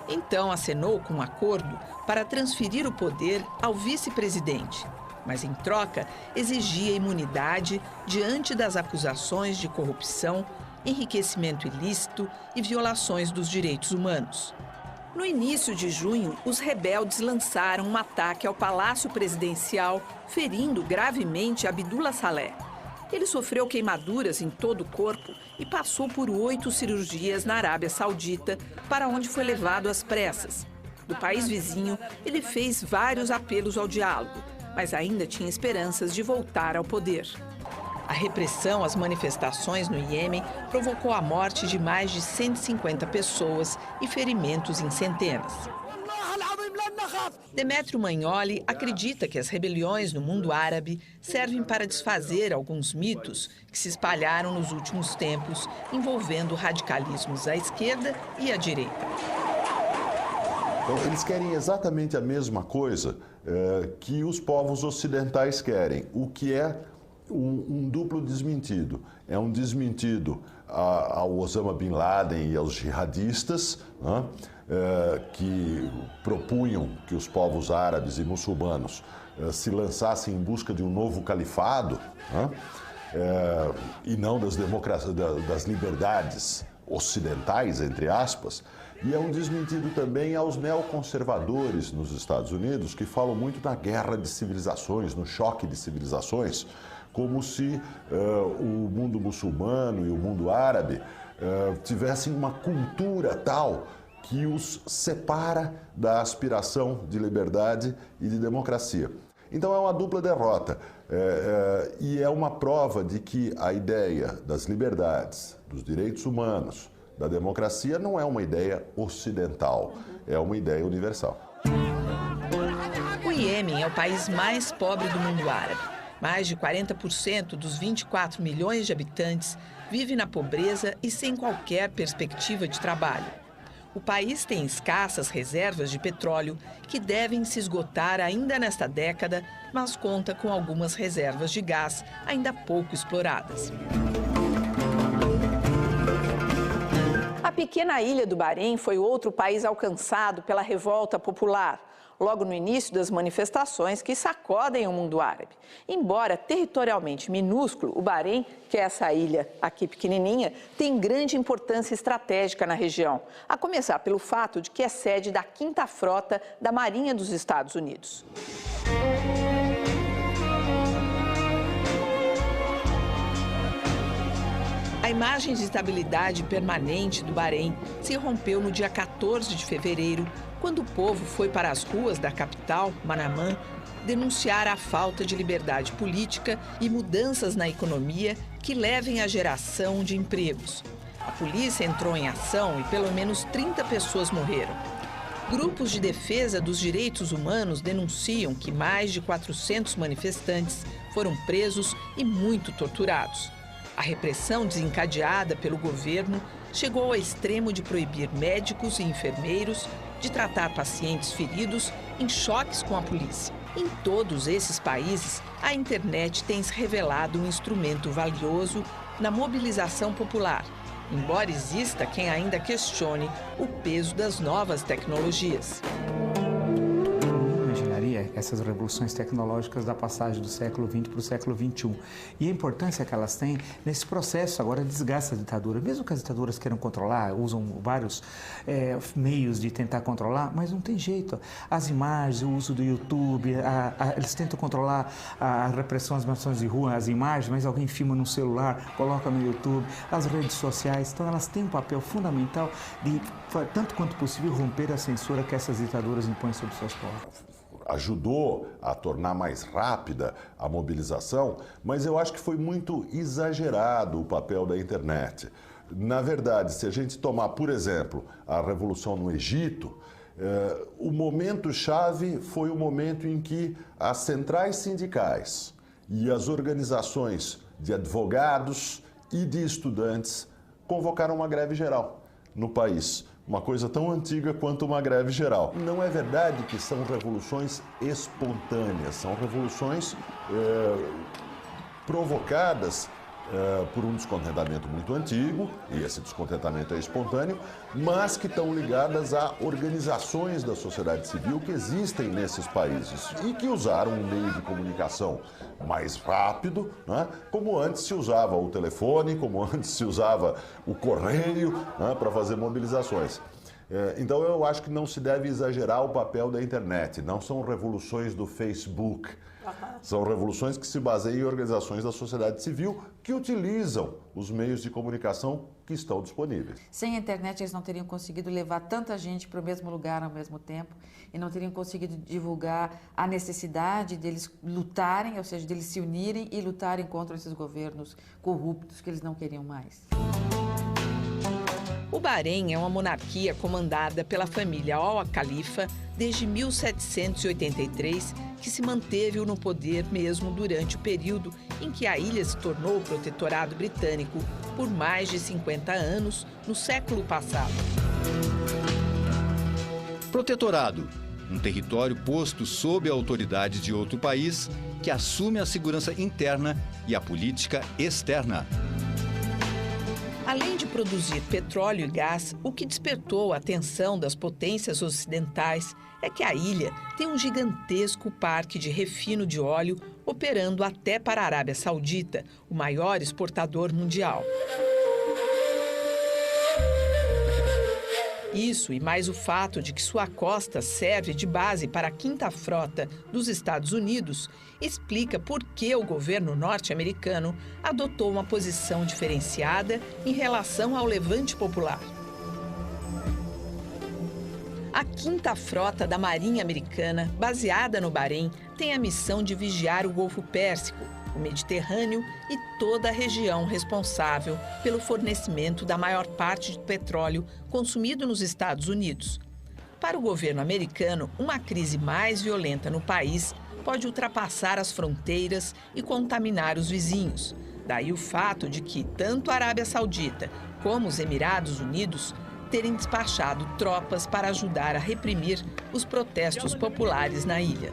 Então acenou com um acordo para transferir o poder ao vice-presidente, mas em troca exigia imunidade diante das acusações de corrupção, enriquecimento ilícito e violações dos direitos humanos. No início de junho, os rebeldes lançaram um ataque ao Palácio Presidencial, ferindo gravemente Abdullah Saleh. Ele sofreu queimaduras em todo o corpo e passou por 8 cirurgias na Arábia Saudita, para onde foi levado às pressas. Do país vizinho, ele fez vários apelos ao diálogo, mas ainda tinha esperanças de voltar ao poder. A repressão às manifestações no Iêmen provocou a morte de mais de 150 pessoas e ferimentos em centenas. Demetrio Magnoli acredita que as rebeliões no mundo árabe servem para desfazer alguns mitos que se espalharam nos últimos tempos, envolvendo radicalismos à esquerda e à direita. Então, eles querem exatamente a mesma coisa que os povos ocidentais querem, o que é um duplo desmentido. É um desmentido ao Osama Bin Laden e aos jihadistas, né, que propunham que os povos árabes e muçulmanos se lançassem em busca de um novo califado, né, e não das liberdades ocidentais, entre aspas. E é um desmentido também aos neoconservadores nos Estados Unidos, que falam muito na guerra de civilizações, no choque de civilizações, como se o mundo muçulmano e o mundo árabe tivessem uma cultura tal que os separa da aspiração de liberdade e de democracia. Então é uma dupla derrota e é uma prova de que a ideia das liberdades, dos direitos humanos, da democracia não é uma ideia ocidental, é uma ideia universal. O Iêmen é o país mais pobre do mundo árabe. Mais de 40% dos 24 milhões de habitantes vive na pobreza e sem qualquer perspectiva de trabalho. O país tem escassas reservas de petróleo que devem se esgotar ainda nesta década, mas conta com algumas reservas de gás ainda pouco exploradas. A pequena ilha do Bahrein foi outro país alcançado pela revolta popular, logo no início das manifestações que sacodem o mundo árabe. Embora territorialmente minúsculo, o Bahrein, que é essa ilha aqui pequenininha, tem grande importância estratégica na região, a começar pelo fato de que é sede da 5ª Frota da Marinha dos Estados Unidos. A imagem de estabilidade permanente do Bahrein se rompeu no dia 14 de fevereiro, quando o povo foi para as ruas da capital, Manamá, denunciar a falta de liberdade política e mudanças na economia que levem à geração de empregos. A polícia entrou em ação e pelo menos 30 pessoas morreram. Grupos de defesa dos direitos humanos denunciam que mais de 400 manifestantes foram presos e muito torturados. A repressão desencadeada pelo governo chegou ao extremo de proibir médicos e enfermeiros de tratar pacientes feridos em choques com a polícia. Em todos esses países, a internet tem se revelado um instrumento valioso na mobilização popular, embora exista quem ainda questione o peso das novas tecnologias. Essas revoluções tecnológicas da passagem do século XX para o século XXI. E a importância que elas têm nesse processo agora de desgaste da ditadura. Mesmo que as ditaduras queiram controlar, usam vários meios de tentar controlar, mas não tem jeito. As imagens, o uso do YouTube, eles tentam controlar a repressão às mações de rua, as imagens, mas alguém filma no celular, coloca no YouTube, as redes sociais. Então elas têm um papel fundamental de, tanto quanto possível, romper a censura que essas ditaduras impõem sobre seus povos. Ajudou a tornar mais rápida a mobilização, mas eu acho que foi muito exagerado o papel da internet. Na verdade, se a gente tomar, por exemplo, a Revolução no Egito, o momento-chave foi o momento em que as centrais sindicais e as organizações de advogados e de estudantes convocaram uma greve geral no país. Uma coisa tão antiga quanto uma greve geral. Não é verdade que são revoluções espontâneas, são revoluções provocadas por um descontentamento muito antigo, e esse descontentamento é espontâneo, mas que estão ligadas a organizações da sociedade civil que existem nesses países e que usaram um meio de comunicação mais rápido, né? Como antes se usava o telefone, como antes se usava o correio, né? Para fazer mobilizações. Então eu acho que não se deve exagerar o papel da internet, não são revoluções do Facebook. São revoluções que se baseiam em organizações da sociedade civil que utilizam os meios de comunicação que estão disponíveis. Sem a internet, eles não teriam conseguido levar tanta gente para o mesmo lugar ao mesmo tempo e não teriam conseguido divulgar a necessidade deles lutarem, ou seja, deles se unirem e lutarem contra esses governos corruptos que eles não queriam mais. O Bahrein é uma monarquia comandada pela família Al Khalifa desde 1783, que se manteve no poder mesmo durante o período em que a ilha se tornou protetorado britânico por mais de 50 anos no século passado. Protetorado, um território posto sob a autoridade de outro país que assume a segurança interna e a política externa. Além de produzir petróleo e gás, o que despertou a atenção das potências ocidentais é que a ilha tem um gigantesco parque de refino de óleo operando até para a Arábia Saudita, o maior exportador mundial. Isso e mais o fato de que sua costa serve de base para a 5ª Frota dos Estados Unidos explica por que o governo norte-americano adotou uma posição diferenciada em relação ao levante popular. A 5ª Frota da Marinha Americana, baseada no Bahrein, tem a missão de vigiar o Golfo Pérsico, o Mediterrâneo e toda a região responsável pelo fornecimento da maior parte do petróleo consumido nos Estados Unidos. Para o governo americano, uma crise mais violenta no país pode ultrapassar as fronteiras e contaminar os vizinhos. Daí o fato de que tanto a Arábia Saudita como os Emirados Unidos terem despachado tropas para ajudar a reprimir os protestos populares na ilha.